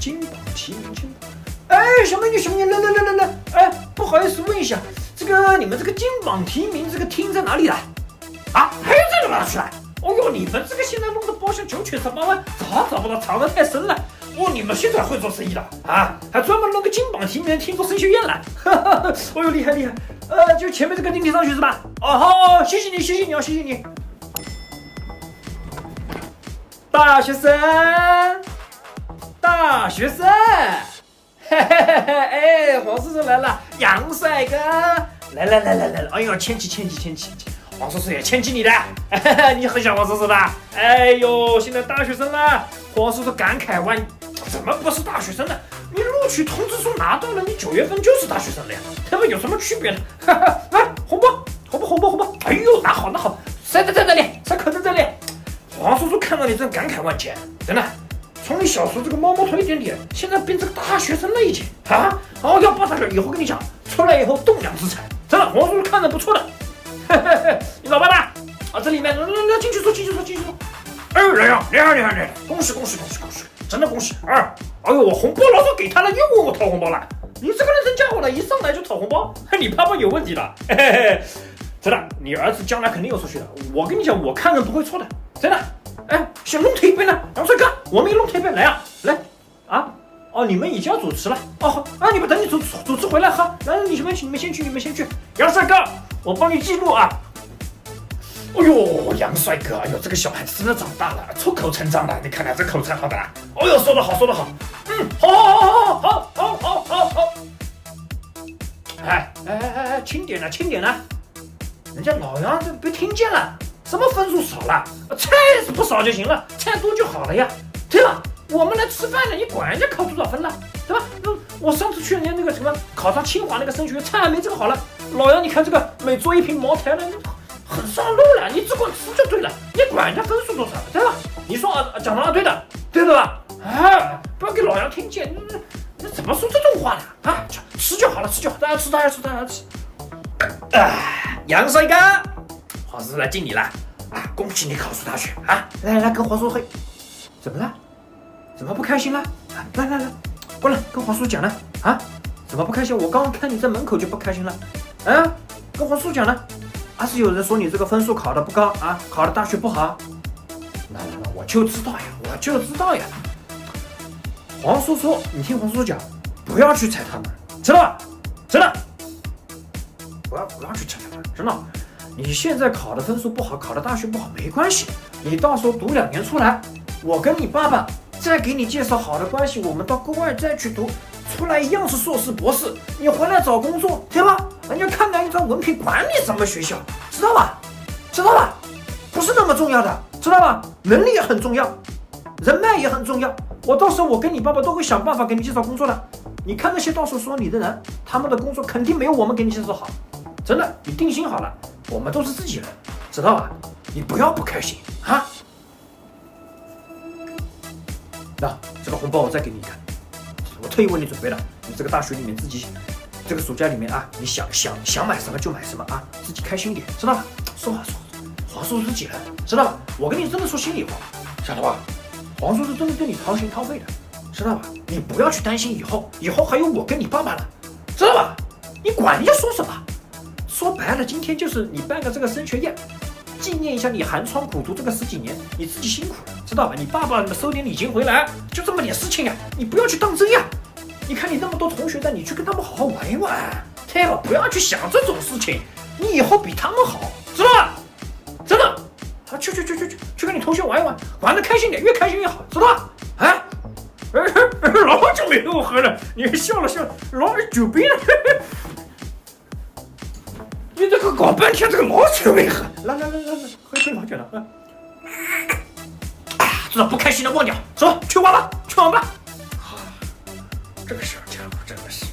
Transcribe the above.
金榜题名金榜。哎，小美女，来，哎，不好意思问一下，这个你们这个金榜题名这个厅在哪里了？啊，还有这个哪去了？哦哟，你们这个现在弄的包厢9曲18弯，找不到，藏得太深了。哦，你们现在会做生意的啊？还专门弄个金榜题名厅做升学宴了，哦哟，厉害！就前面这个订上去是吧？哦，好，谢谢你，谢谢你。大学生，哎，黄叔叔来了，杨帅哥，来，哎呦，牵起，黄叔叔也牵起你的，你很想黄叔叔的，哎呦，现在大学生了，黄叔叔感慨万，怎么不是大学生呢？你录取通知书拿到了，你9月份就是大学生了呀，他们有什么区别呢？来，红包，哎呦，拿好，塞在这里，塞口在这里。黄叔叔看到你真感慨万千，真的，从你小时候这个毛头一点点，现在变成个大学生了已经啊！哦，要报大学以后跟你讲，出来以后栋梁之才，真的，黄叔叔看着不错的。你老爸呢？啊，这里面来进去坐。哎，来呀，恭喜，真的恭喜啊！哎呦，我红包老早给他了，又问我讨红包了，你这个人真家伙了，一上来就讨红包，你爸爸有问题了。真的，你儿子将来肯定有出息的，我跟你讲，我看人不会错的。真的，哎，想弄推杯呢？杨帅哥，我们也弄推杯，来啊！哦，你们已经要主持了，哦好，啊，你们等你主持回来哈，来，你们先去，杨帅哥，我帮你记录啊。哎呦，杨帅哥，哎呦，这个小孩子真的长大了，出口成章了，你看看这口才好的啦。哎呦，说得好，好。哎，轻点了，人家老杨这被听见了。什么分数少了？菜是不少就行了，菜多就好了呀，对吧？我们来吃饭的，你管人家考多少分了，对吧？我上次去人家那个什么考上清华那个升学，菜还没这个好了。老杨，你看这个每做一瓶茅台了，很上路了，你只管吃就对了，你管人家分数多少，对吧？你说讲的对的吧？哎，不要给老杨听见，那怎么说这种话呢？啊，吃就好了，大家吃。杨帅哥，黄叔叔来敬你了啊！恭喜你考上大学啊！来跟黄叔叔，怎么了？怎么不开心了？来，过来跟黄叔叔讲了啊！怎么不开心？我刚看你在门口就不开心了，啊？跟黄叔叔讲了，是有人说你这个分数考得不高啊，考的大学不好。来，我就知道呀。黄叔叔，你听黄叔叔讲，不要去踩他们，知道吧？真的，不要去踩他们，真的。你现在考的分数不好，考的大学不好没关系，你到时候读2年出来，我跟你爸爸再给你介绍好的关系，我们到国外再去读，出来一样是硕士博士，你回来找工作，对吧？人家看看一张文凭，管你什么学校，知道吧？不是那么重要的，知道吧？能力也很重要，人脉也很重要。我到时候我跟你爸爸都会想办法给你介绍工作的。你看那些到处说你的人，他们的工作肯定没有我们给你介绍好，真的，你定心好了。我们都是自己人，知道吧？你不要不开心啊！那这个红包我再给你看，我特意为你准备了。你这个大学里面自己，这个暑假里面啊，你想买什么就买什么啊，自己开心点，知道吧？说黄叔叔自己人，知道吧？我跟你真的说心里话，晓得吧？黄叔叔真的对你掏心掏肺的，知道吧？你不要去担心以后还有我跟你爸爸呢，知道吧？你管人家说什么？说白了，今天就是你办个这个升学宴，纪念一下你寒窗苦读这个10几年，你自己辛苦了，知道吧？你爸爸收点礼金回来，就这么点事情呀，你不要去当真呀。你看你那么多同学在，你去跟他们好好玩一玩，对吧？不要去想这种事情，你以后比他们好，知道吧？真的，去跟你同学玩一玩，玩得开心点，越开心越好，知道吧？啊，老久没跟我喝了，你还笑了，老酒杯了。你这个搞半天，这个老酒没喝，来，喝老酒了啊！知道不开心的忘掉，走去玩吧，这个小家伙真的是。